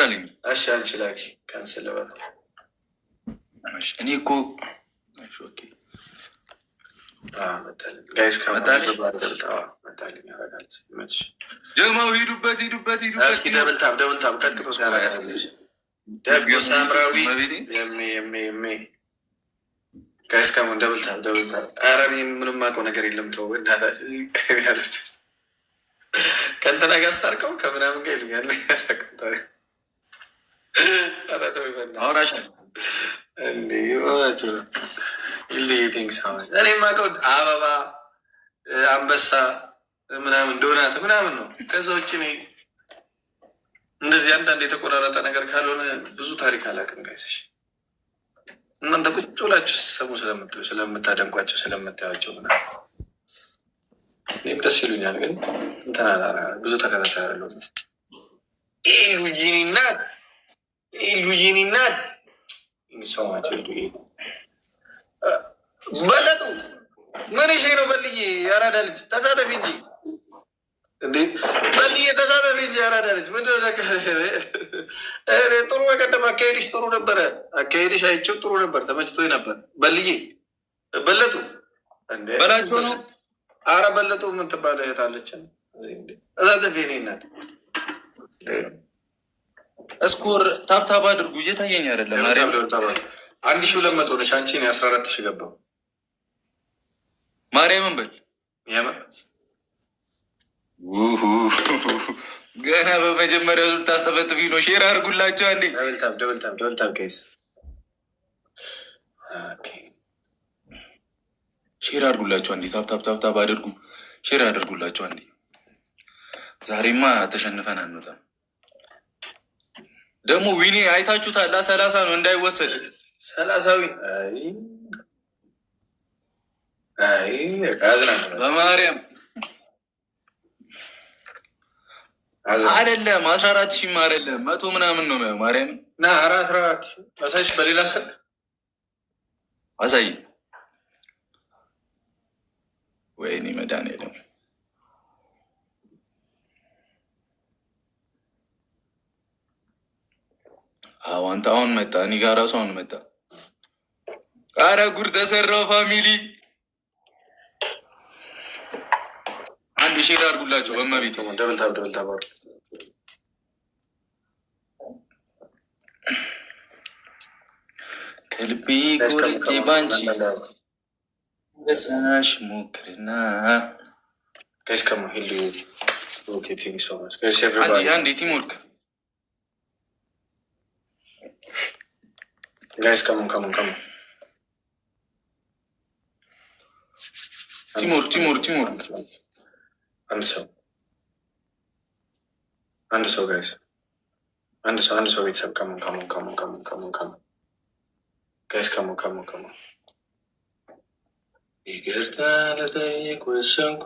አልመጣልኝም። እሺ አንቺ ላኪ ካንስል በል። እኔ እኮ ጋይስ ጀማው ሂዱበት ሂዱበት ሂዱበት። እስኪ ደብልታም ደብልታም ቀጥቅጦ ደጎ ሳምራዊ ጋይስ ከሞን ደብልታም ደብልታም። ኧረ እኔን ምንም አውቀው ነገር የለም። ተው እናታችሁ ያሉት ከእንትና ጋር ስታርቀው ከምናምን ጋር ይሉኛል። አውራሽ እኔ የማውቀው አበባ፣ አንበሳ ምናምን ዶናት ምናምን ነው። ከዛ ውጭ እኔ እንደዚህ አንዳንድ የተቆራረጠ ነገር ካልሆነ ብዙ ታሪክ አላውቅም። ጋይስሽ እናንተ ቁጭ ብላችሁ ስትሰሙ ስለምታደንቋቸው ስለምታያቸው ምናምን እኔም ደስ ይሉኛል። ግን እንትን ብዙ ተከታታይ ያለው ሉጂኒ ናት ሉጂኒ ናት የሚሰማቸው በለጡ ምን ሽ ነው? በልዬ ያራዳ ልጅ ተሳተፊ እንጂ እንዴ! በልዬ ተሳተፊ እንጂ ያራዳ ልጅ ምንድን ነው? ጥሩ በቀደም አካሄድሽ ጥሩ ነበረ። አካሄድሽ አይቼው ጥሩ ነበር፣ ተመችቶኝ ነበር። በልዬ በለጡ በላቸው ነው። አረ በለጡ የምትባለ እህት አለችን። ተሳተፊ እኔ እናት እስኮር ታብታብ አድርጉ። እየታየኝ አይደለም። 1200 ነሽ አንቺ። እኔ 14 ሺህ ገባው። ማርያምን በል ገና በመጀመሪያው ዙር ታስጠፈጥፊ ነው። ሼር አድርጉላቸው አንዴ። ደብልታብ ኬስ ሼር አድርጉላቸው አንዴ። ታብታብ አድርጉ። ሼር አድርጉላቸው አንዴ። ዛሬማ ተሸንፈን አንወጣም። ደግሞ ዊኒ አይታችሁታል። 30 ነው እንዳይወሰድ 30ዊ በማርያም አይደለም 14 ሺህ አይደለም 100 ምናምን ነው። ማርያም ና 14 አሳይሽ። በሌላ ስልክ አሳይ። ወይኔ መድኃኒዓለም አንተ አሁን መጣ። እኔ ጋር እራሱ አሁን መጣ። ኧረ ጉድ ተሰራው ፋሚሊ። አንድ ሼር አድርጉላቸው በመቤት ደብልታብ ከልቤ ቆርጬ ባንቺ በሰናሽ ሞክርና ጋይስ ከሞ ሄሉ አንዴ ቲምወርክ ጋይስ ከሞን ቲምወርክ አንድ ሰው ጋይስ አንድ ሰው ቤተሰብ ከሞን ጋይስ ከሞን ይቅርታ ለጠየቅ ወሰንኩ።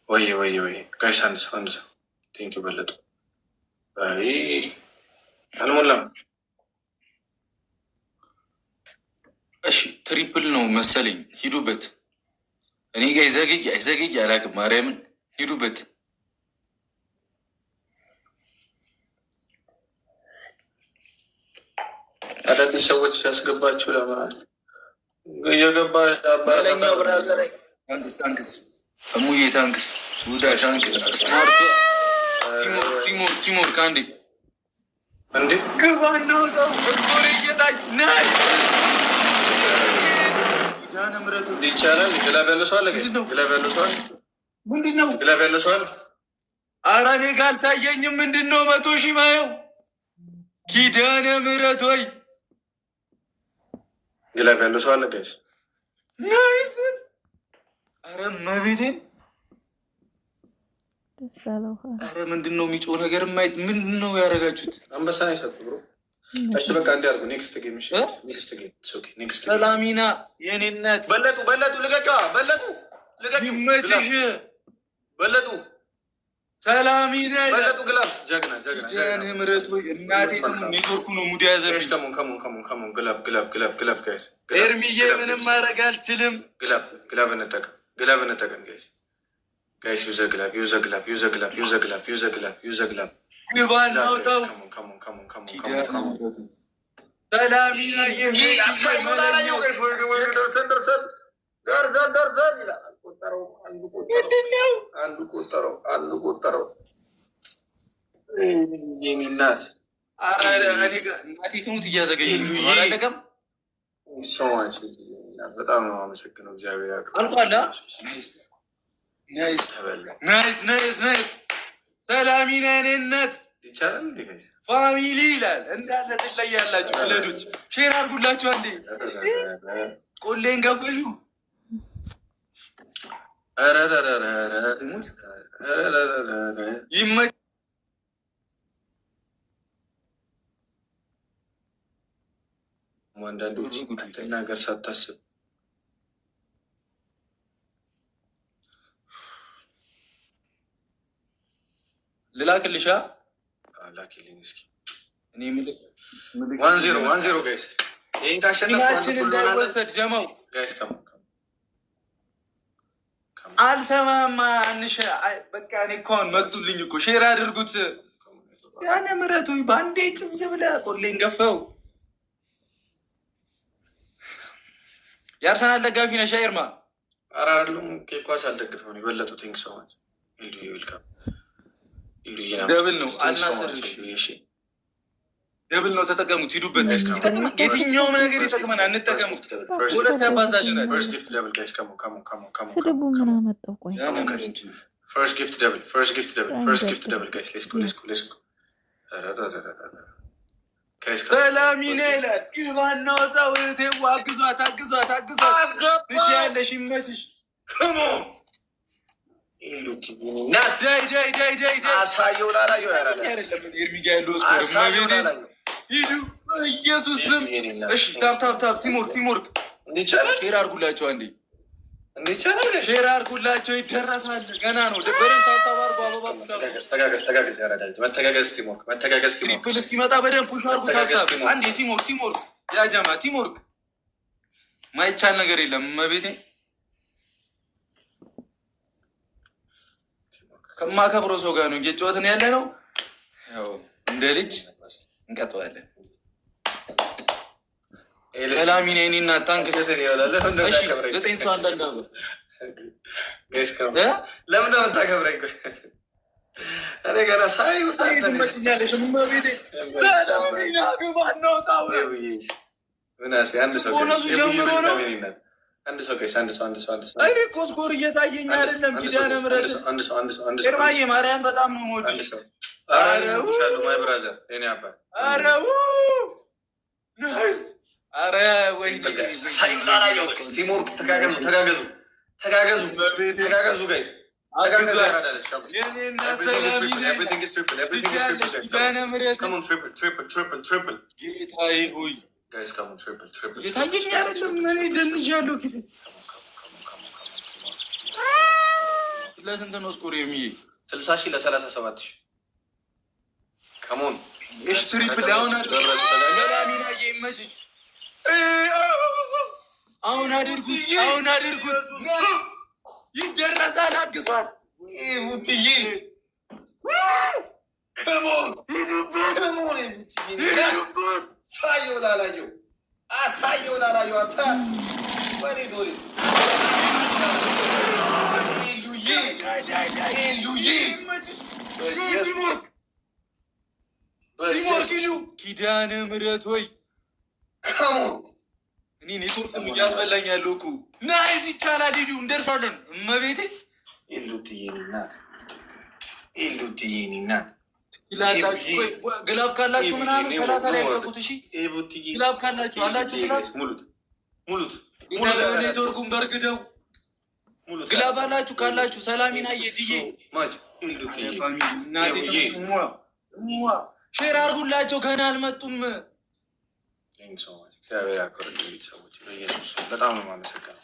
ወይ ጋይስ አንድ ሰው ቴንኪው በለጡ። አልሞላም። እሺ ትሪፕል ነው መሰለኝ። ሂዱበት። እኔ ጋ አይዘግይ አላውቅም። ማርያምን ሂዱበት። አዳዲስ ሰዎች ያስገባችሁ ለማለት እየገባ ባለኛው ብራዘር ታንክስ እሙዬ ታንክስ ውዳ ታንክስ ቲሞር ከአንዴ እንዴ ግባ እናወጣው ስኮር እየታች ይቻላል። ግላብ ያለው ሰው አለ። ምንድን ነው ግላብ ያለው ሰው አለ? ኧረ እኔ ጋ አልታየኝም። ምንድን ነው 100 ሺህ ማየው? ኪዳነ ምህረት ወይ ግላብ ያለው ሰው አለ ጋይስ? ናይስ። ኧረ መቤቴን ኧረ ምንድን ነው የሚጮህ ነገር? ማየት ምንድን ነው ያደረጋችሁት? አንበሳ ይሰጥ ብሎ እሺ በቃ እንዲያርጉ ኔክስት ጌም ሰላሚና የኔ እናት በለጡ ልቀቂዋ። በለጡ ይመችሽ። በለጡ ሰላሚና በለጡ ግላብ ጀግና ምረት ወይ እናቴ ኔትወርኩ ነው ሙድ ያዘብሽ። ከሞን ግላብ ጋይስ። ኤርሚዬ ምንም ማድረግ አልችልም። ግላብ እንጠቀም ጋይስ። ጋይስ ዩዘግላፍ ዩዘግላፍ ዩዘግላፍ ዩዘግላፍ ዩዘግላፍ ዩዘግላፍ ግባን አውጣው ሰላሚና ደርሰን ይላል። አንዱ ቆጠረው የኔ እናት እናቴ ትሙት እያዘገየኝ አላለቀም። ሰማች በጣም ነው አመሰግነው። እግዚአብሔር አልቋላ። ናይስ ሰላሚና ኔነት ይቻላል እንዴ? ፋሚሊ ይላል እንዳለ ትለያላችሁ። ፍለዶች ሼር አድርጉላችሁ። አንዴ ቆሌን ገፈሹ ይመ አንዳንዶች ነገር ሳታስብ ልላክልሻ ላኪልኝ እስኪ። እኔ 1-0 ጋይስ ይህን ካሸነፍን እንዳይወሰድ ጀማው ጋይስ አልሰማማ አንሸ በቃ እኔ እኮ አሁን መጡልኝ እኮ ሼር አድርጉት። ያነ ምረቱ በአንዴ ጭዝ ብለ ቆሌን ገፈው። የአርሰናል ደጋፊ ነሽ ይርማ? ኧረ አይደለም ኳስ አልደግፈው ነው የበለጡ ቲንክ ሰዎች ኢልዱ ይልካም ደብል ነው አልናስር ደብል ነው። ተጠቀሙት፣ ሂዱበት። የትኛውም ነገር ይጠቅመናል፣ እንጠቀሙት። ሁለት ያባዛልናል። ስድቡ ምን አመጣው? ቆይ ፈርስት ጊፍት ደብል ጋይስ ሌትስ ጎ ሰላሚና ይላል። ግባና ወጣው። እህቴዋ አግዟት ትችያለሽ፣ ይመችሽ። አሳየው ላላየው ኢየሱስ ስም። እሺ ታፕ ቲምወርክ ሼር አድርጉላቸው። አንዴ ሼር አድርጉላቸው። ይደረሳል። ገና ነው። በደንብ ታፕ አድርጉ። መተጋገዝ ትሪፕል እስኪመጣ በደንብ ፑሽ አድርጉ። ታፕ አንዴ ቲምወርክ ያጀማ ቲምወርክ። ማይቻል ነገር የለም። መቤቴ ከማከብረው ሰው ጋር ነው እየጨወትን ያለ ነው። ያው እንደ ልጅ እንቀጥዋለን። ሰላሚና እኔና ታንክ 9 ሰው አንዳንድ ለምን ነው የምታከብረኝ? እኔ ገና ሳይ ትመችኛለሽ። ቤቴ ሰላሚና ግባ እናውጣው። ቦነሱ ጀምሮ ነው። አንድ ሰው እኔ እኮ ስኮር እየታየኝ አይደለም። ኪዳነ ምሕረት ኤርማዬ ማርያም በጣም ነው ሞድ ማይ ብራዘር ኔ አባ ናይስ። አረ ወይ ቲምወርክ ተጋገዙ ጋይስ የኔና ሰላሚና ኪዳነ ምሕረት ጌታዬ ሆይ የታየኝ አይደለም። እኔ ደንጃለሁ። ለስንት ነው ስኮር የሚዬ? 60,000 ለ37,000 ከሞን እሺ ትሪፕል አሁን ሰላሚና ይመችሽ። አሁን አድርጉት። ይደረሳል። አግሷል። ውትዬ ከሞን ሳየው ላላየው አሳየው ላላየው አንተ ወዴት ኪዳነ ምሕረት ሆይ እኔ ኔትወርክ እያስበላኝ ያለው እኮ ናይዝ። ይቻላል። ሂዱ እንደርሳለን። እመቤቴ ግላፍ ካላችሁ ምናምን 30 ላይ ያልቀቁት። እሺ ግላፍ ካላችሁ አላችሁ። ሙሉት ኔትወርኩን በርግደው ግላፍ አላችሁ ካላችሁ ሰላሚና የድዬ ሼር አድርጉላቸው። ገና አልመጡም። በጣም ነው የማመሰግነው።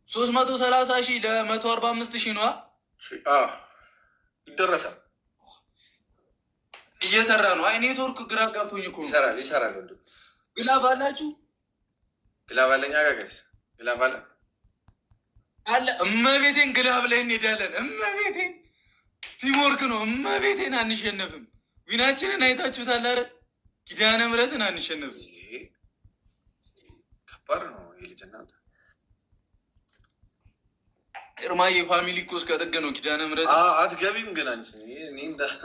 330,000 ለ145,000 ነዋ። ይደረሳል። እየሰራ ነው። አይ ኔትወርክ ግራ ጋብቶኝ እኮ ይሰራል። ግላፍ አላችሁ ግላብ አለኝ ጋይስ፣ ግላብ አለ አለ። እመቤቴን ግላብ ላይ እንሄዳለን። እመቤቴን ቲምወርክ ነው። እመቤቴን አንሸነፍም። ዊናችንን አይታችሁታል። ኧረ ኪዳነ ምሕረትን አንሸነፍም። ከባድ ነው ይህ ልጅ። እናንተ ኤርማዬ ፋሚሊ እኮ እስከ ጥግ ነው። ኪዳነ ምሕረት አትገቢም ግን አንቺ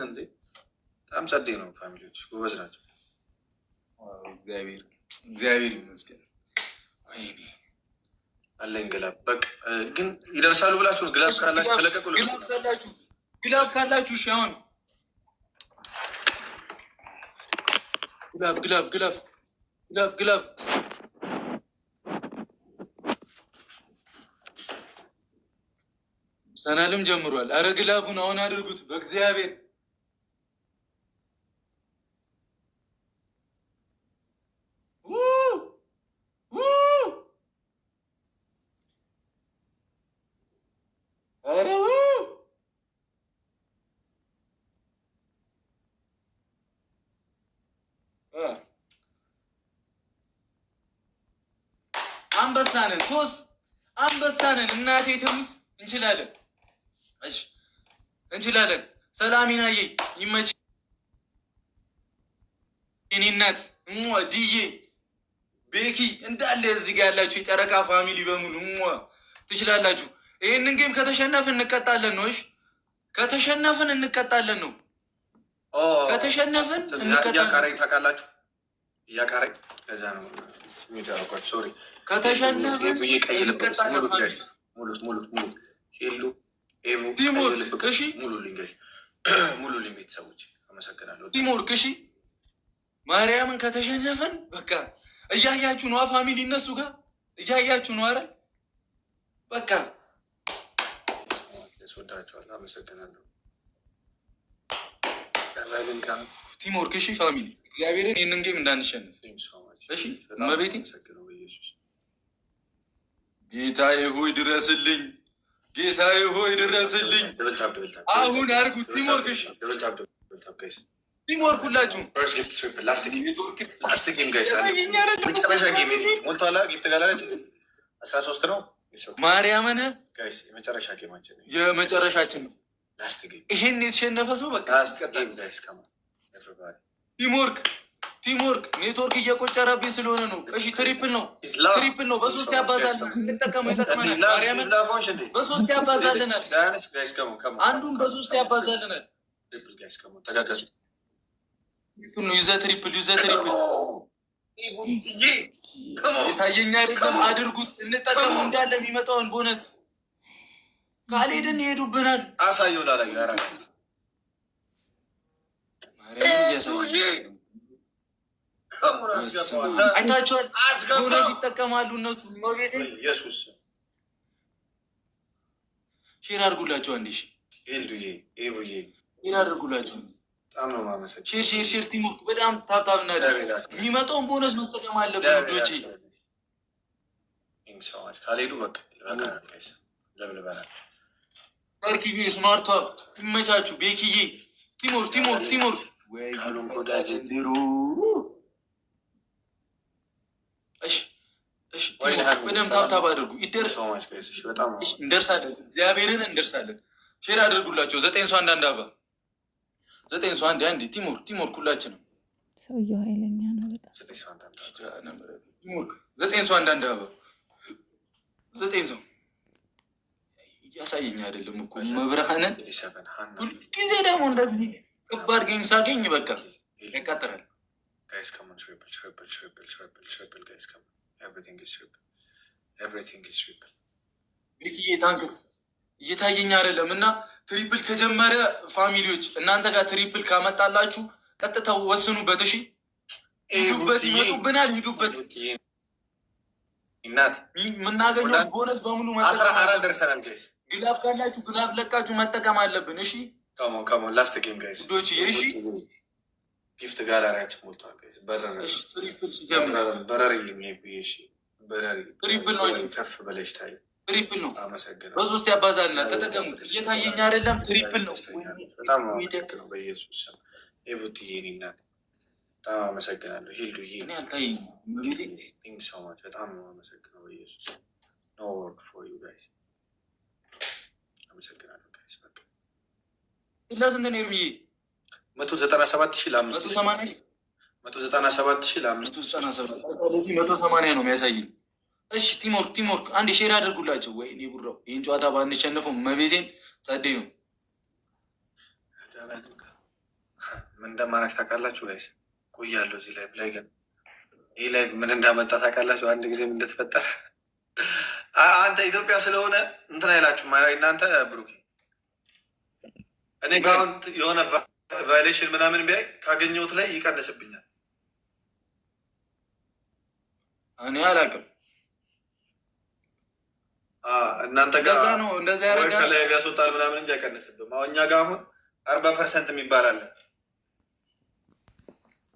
እንዴ! በጣም ጸዴ ነው። ፋሚሊዎች ጎበዝ ናቸው። እግዚአብሔር ይመስገን። ወይኔ አለኝ ግላብ። በቃ ግን ይደርሳሉ ብላችሁ ነው። ግላብ ካላችሁ ተለቀቁ። ግላብ ካላችሁ እሺ። አሁን ግላብ ሰናልም ጀምሯል። አረ ግላቡን አሁን አድርጉት በእግዚአብሔር። አንበሳንን ቶስ አንበሳንን እናቴ ትሙት። እንችላለን፣ እሺ እንችላለን። ሰላሚናዬ ይመች የኔ እናት ድዬ ቤኪ እንዳለ እዚህ ጋር ያላችሁ የጨረቃ ፋሚሊ በሙሉ ትችላላችሁ። ይህንን ጌም ከተሸነፍን እንቀጣለን ነው። እሺ ከተሸነፍን እንቀጣለን ነው። ከተሸነፍን እንቀጣለን። ታውቃላችሁ እያቃረኝ እዛ ነው ሶሪ። ከተሸነፍን ቲምወርክ እሺ፣ ሙሉልኝ ቤተሰቦች አመሰግናለሁ። ቲምወርክ እሺ። ማርያምን ከተሸነፍን በቃ እያያችሁ ነዋ ፋሚሊ፣ እነሱ ጋር እያያችሁ ነው። አረ በቃ ወዳቸዋለሁ። አመሰግናለሁ። ቲምወርክ እሺ ፋሚሊ፣ እግዚአብሔርን ይህንን ጌም እንዳንሸንፍ እሺ። እመቤቴ ጌታዬ ሆይ ድረስልኝ፣ ጌታዬ ሆይ ድረስልኝ። አሁን አድርጉት ቲምወርክ እሺ። ቲምወርክ ሁላችሁም መጨረሻ ጌም ሞልቷላ። ጊፍት ጋላች 13 ነው። ማርያምን የመጨረሻ ጌማችን የመጨረሻችን ነው። ይሄን የተሸነፈ ሰው በቃ ቲምወርክ ኔትወርክ እየቆጨረብኝ ስለሆነ ነው። እሺ ትሪፕል ነው፣ ትሪፕል ነው። በሶስት ያባዛልን እንጠቀመው። ይጠቅመናል። ማርያምን በሶስት ያባዛልናል። አንዱን በሶስት ያባዛልናል። ትሪፕል ነው። ይዘህ ትሪፕል የታየኛ አይደለም። አድርጉት፣ እንጠቀመው እንዳለ የሚመጣውን ቦነስ። ካልሄድን ይሄዱብናል። አሳየው ላላዩ አይታችኋል። ቦነስ ይጠቀማሉ እነሱ። ኢየሱስ ሼር አድርጉላቸው። አንዴ ሼር አድርጉላቸው። ሼር ቲምወርክ በጣም ታብታብ እናደርግ። የሚመጣውን ቦነስ መጠቀም አለብን ውዶቼ። ካልሄዱ በቃ ለብልበናል። ሰርኪዬ ስማርቷ ይመቻችሁ። ቤኪዬ ቲምወርክ በደምብ ታብታብ አድርጉ። እንደርሳለን፣ እግዚአብሔርን እንደርሳለን። ሼር አድርጉላቸው። 9 ሰው አንዳንድ አባ 9 ሰው አንድ ቲምወርክ ሁላችንም። ሰውየው ኃይለኛ ነው በጣም። 9 ሰው አንዳንድ አባ 9 ሰው እያሳየኝ አይደለም እኮ መብርሃንን። ሁልጊዜ ደግሞ እንደዚህ ከባድ ጌም ሳገኝ በቃ ያቃጥራል። ቤኪዬ ታንክስ እየታየኝ አይደለም እና ትሪፕል ከጀመረ ፋሚሊዎች እናንተ ጋር ትሪፕል ካመጣላችሁ ቀጥታው ወስኑበት። እሺ ሂዱበት፣ ይመጡብናል። ሂዱበት። የምናገኘው ቦነስ በሙሉ መጠቀም ደርሰናል። ጋይስ ግላብ ካላችሁ ግላብ ለቃችሁ መጠቀም አለብን። እሺ ከሞን ላስት ጌም ጋይስ ዶች እሺ ጊፍት ጋላሪያችን ሞልቷል። ጋይስ ትሪፕል ነው። ከፍ በለሽ ታይ ትሪፕል ነው። አመሰግናለሁ። በሶስት ያባዛልና ተጠቀሙት። እየታየኝ አይደለም። ትሪፕል ነው። በጣም አመሰግናለሁ። በኢየሱስ ስም ኤቭቲ የኔ እናት በጣም አመሰግናለሁ ሂልዱዬ። እኔ አልታየኝም። ቴንክ ሶ ማች። በጣም ነው አመሰግነው በኢየሱስ። ኖ ወርድ ፎር ዩ ጋይስ። አመሰግናለሁ ጋይስ። በቃ ስላስንት ነው ኤርሚዬ? 197,000 ለ5 197,000 ለ5 180 ነው የሚያሳየኝ። እሺ ቲምወርክ አንድ ሼር አድርጉላቸው። ወይ እኔ ቡራው ይህን ጨዋታ ባንሸንፈው መቤቴን ጸዴ ነው። ምን እንደማረግ ታውቃላችሁ ጋይስ? ቆያለሁ እዚህ ላይቭ ላይ ግን ይህ ላይቭ ምን እንዳመጣ ታውቃላችሁ? አንድ ጊዜም እንደተፈጠረ አንተ ኢትዮጵያ ስለሆነ እንትን አይላችሁ እናንተ ብሩኬ። እኔ ጋ አሁን የሆነ ቫይሌሽን ምናምን ቢያይ ካገኘሁት ላይ ይቀንስብኛል። እኔ አላውቅም። እናንተ ጋር ነው እንደዛ ያደርጋል ከላይ ያስወጣል ምናምን እንጂ አይቀንስብም። አሁን እኛ ጋር አሁን 40% የሚባል አለ።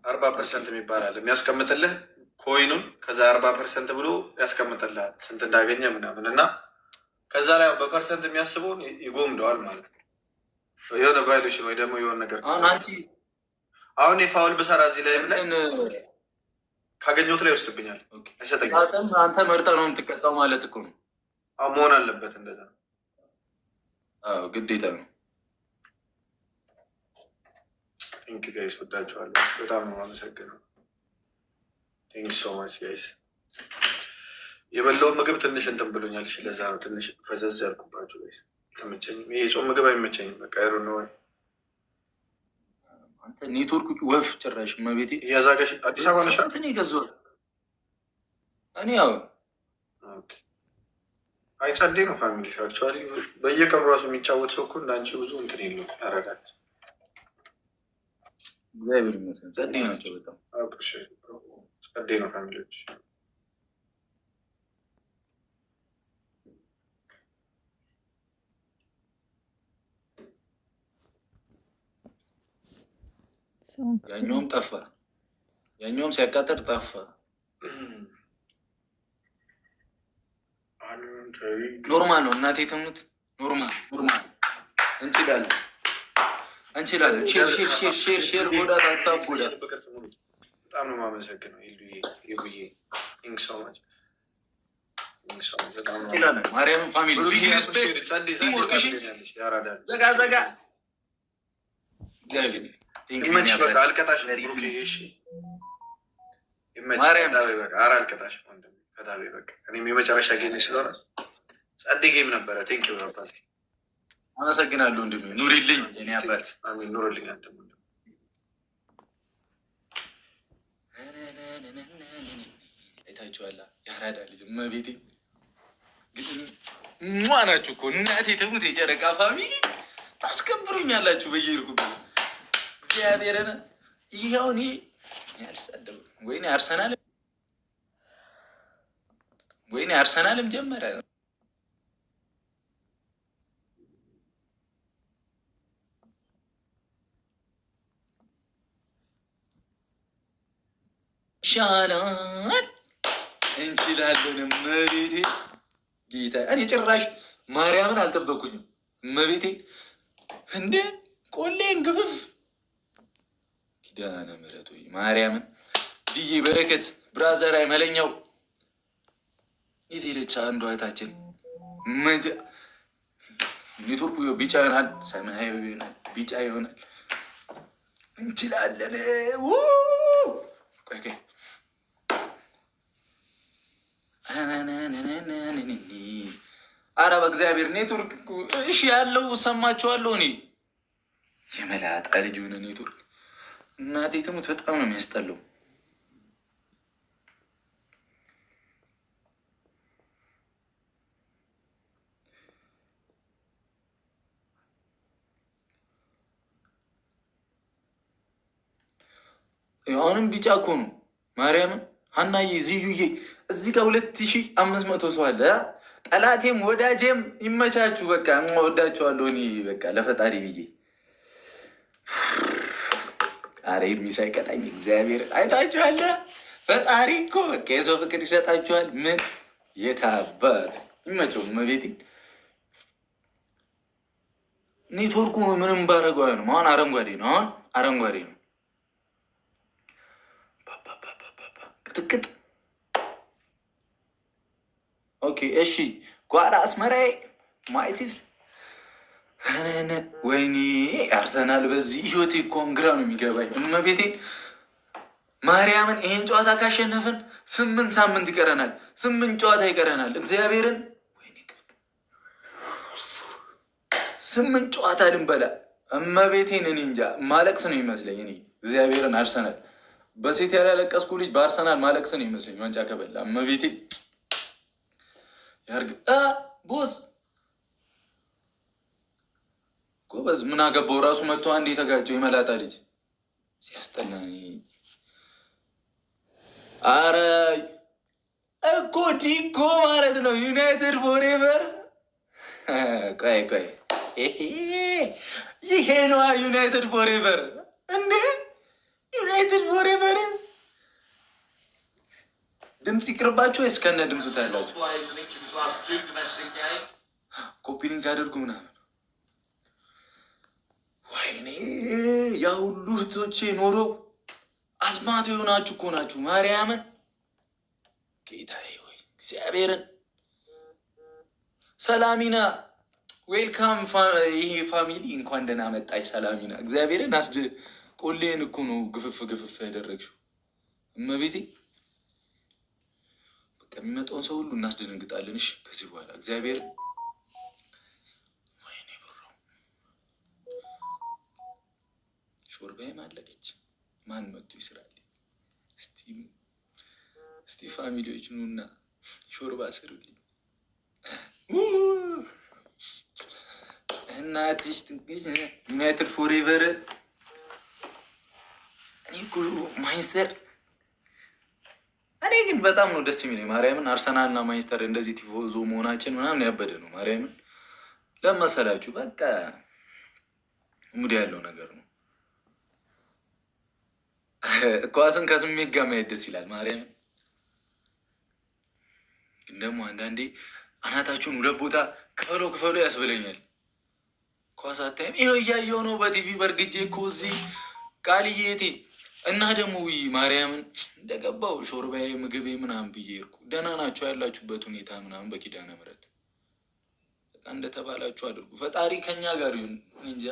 40% የሚባል አለ የሚያስቀምጥልህ ኮይኑን ከዛ 40% ብሎ ያስቀምጥልሃል ስንት እንዳገኘ ምናምን እና ከዛ ላይ በፐርሰንት የሚያስበውን ይጎምደዋል ማለት ነው። የሆነ ቫይሌሽን ወይ ደግሞ የሆነ ነገር አሁን የፋውል ብሰራ እዚህ ላይ ካገኘሁት ላይ ይወስድብኛል፣ አይሰጠኝም። አንተ መርጠህ ነው የምትቀጣው ማለት እኮ ነው። መሆን አለበት እንደዛ። ግዴታ ነው። ቴንክ ጋይስ፣ ወዳችኋለሁ። በጣም ነው የማመሰግነው። ቴንክ ሶ ማች ጋይስ። የበላውን ምግብ ትንሽ እንትን ብሎኛል። እሺ ለዛ ነው ትንሽ ፈዘዝ ያልኩባችሁ ጋይስ። ተመቸኝም። ይሄ የጾም ምግብ አይመቸኝም። በቃ አይሮ ነው ወይ አንተ ኔትወርክ ወፍ ጭራሽ መቤቴ እያዛገሽ አዲስ አበባ ነሻ? እኔ ገዛሁ እኔ ያው አይ ጸዴ ነው ፋሚሊ አክቹዋሊ በየቀኑ ራሱ የሚጫወት ሰው እኮ እንዳንቺ ብዙ እንትን የለው ያረጋል። እግዚአብሔር ይመስገን ጸዴ ናቸው በጣም ጸዴ ነው ፋሚሊዎች። ያኛውም ጠፋ፣ ያኛውም ሲያቃጥር ጠፋ። ኖርማል ነው እናቴ ትሙት፣ ኖርማል እንችላለን። ሼር ጎዳ ታታብ ጎዳ። በጣም ነው የማመሰግነው ይቡዬ። እንችላለን። ማርያምን ፋሚሊ ቢግ ሪስፔክት ቲም ወርክ። እሺ ዘጋ እግዚአብሔር ይመችሽ። በቃ አልቀጣሽ ብሩኬ። እሺ ይመችሽ። ኧረ አልቀጣሽ ወንድሜ። ከታቤ በቃ እኔም የመጨረሻ ጌም ስለሆነ ጸዴ ጌም ነበረ። ቴንኪው ነበር። አመሰግናለሁ ወንድሜ። ኑሪልኝ የኔ አባት። አሜን። ኑሪልኝ አንተም ወንድሜ። አይታችኋላ ያራዳ ልጅ መቤቴ ሟ ናችሁ እኮ እናቴ ትሙት። የጨረቃ ፋሚሊ ታስከብሩኛላችሁ በየሄድኩበት እግዚአብሔርን። ይኸው እኔ ያልሳደብ ወይኔ አርሰናልም ጀመረ። ይሻላል እንችላለን። መቤቴ ጌታ እኔ ጭራሽ ማርያምን አልጠበኩኝም። መቤቴ እንደ ቆሌን ግፍፍ ኪዳነ ምሕረቱ ማርያምን ድዬ በረከት ብራዘራይ መለኛው የት ሄደች? አንዷ እህታችን ኔትወርኩ ቢጫ ይሆናል፣ ሰማያዊ ይሆናል፣ ቢጫ ይሆናል። እንችላለን። አረ በእግዚአብሔር ኔትወርክ እሺ ያለው ሰማችኋለሁ። እኔ የመላጣ ልጅ ሆነ ኔትወርክ እናቴ ትሙት በጣም ነው የሚያስጠላው። አሁንም ቢጫ እኮ ነው ማርያምን። ሀናዬ ዚዩዬ እዚህ ጋር 2500 ሰው አለ። ጠላቴም ወዳጄም ይመቻችሁ። በቃ ወዳችኋለሁ እኔ በቃ ለፈጣሪ ብዬ። አረ ኤርሚ ሳይቀጣኝ እግዚአብሔር አይታችኋል። ፈጣሪ እኮ በቃ የሰው ፍቅር ይሰጣችኋል። ምን የታባት ይመቸው መቤቴ። ኔትወርኩ ምንም ባረገው ነው። አሁን አረንጓዴ ነው። ቅጥቅጥ። ኦኬ እሺ። ጓዳ አስመራዬ ማይሲስ ወይኔ አርሰናል በዚህ ህይወቴ እኮ ግራ ነው የሚገባኝ። እመቤቴን ማርያምን ይሄን ጨዋታ ካሸነፍን 8 ሳምንት ይቀረናል። 8 ጨዋታ ይቀረናል። እግዚአብሔርን 8 ጨዋታ ልንበላ እመቤቴን። እኔ እንጃ ማለቅስ ነው ይመስለኝ። እኔ እግዚአብሔርን አርሰናል በሴት ያላለቀስኩ ልጅ በአርሰናል ማለቅስ ነው ይመስለኝ። ዋንጫ ከበላ እመቤቴ ያርግ ቦስ ጎበዝ። ምን አገባው ራሱ መጥቶ አንድ የተጋጨው የመላጣ ልጅ ሲያስጠላ። አረ እኮ ዲኮ ማለት ነው ዩናይትድ ፎሬቨር። ቆይ ይሄ ነዋ ዩናይትድ ፎሬቨር። እንዴ ዩናይትድ ፎሬቨር ድምፅ ይቅርባችሁ ወይስ ከነ ድምፁ ታያላችሁ? ኮፒ ሊንክ አድርጉ ምናምን። ወይኔ ያ ሁሉ እህቶቼ ኖረው አስማቱ የሆናችሁ እኮ ናችሁ። ማርያምን ጌታዬ ወይ እግዚአብሔርን። ሰላሚና ዌልካም። ይሄ ፋሚሊ እንኳን ደህና መጣች ሰላሚና። እግዚአብሔርን ቆሌን እኮ ነው ግፍፍ ያደረግሽው እመቤቴ። በቃ የሚመጣውን ሰው ሁሉ እናስደነግጣለን። እሺ ከዚህ በኋላ እግዚአብሔርን። ወይኔ ብሮ ሾርባዬም አለቀች። ማን መጡ ይስራል? እስቲ ፋሚሊዎች ኑና ሾርባ ስሩልኝ። እናትሽ ትንሽ ዩናይትድ ፎሬቨር። እኔ እኮ ማንችስተር፣ እኔ ግን በጣም ነው ደስ የሚለኝ ማርያምን። አርሰናል እና ማንችስተር እንደዚህ ቲፎዞ መሆናችን ምናምን ያበደ ነው ማርያምን። ለመሰላችሁ በቃ ሙድ ያለው ነገር ነው። ኳስን ከስሜት ጋር ማየት ደስ ይላል ማርያምን። ግን ደግሞ አንዳንዴ አናታችሁን 2 ቦታ ክፈሎ ያስብለኛል። ኳስ አታይም? ይኸው እያየሁ ነው በቲቪ በእርግጄ እኮ እዚህ ቃልዬቴ እና ደግሞ ውይ ማርያምን እንደገባው ሾርባዬ ምግቤ ምናምን ብዬ እርኩ። ደህና ናቸው ያላችሁበት ሁኔታ ምናምን በኪዳነ ምሕረት በቃ እንደተባላችሁ አድርጉ። ፈጣሪ ከኛ ጋር ይሁን እንጃ።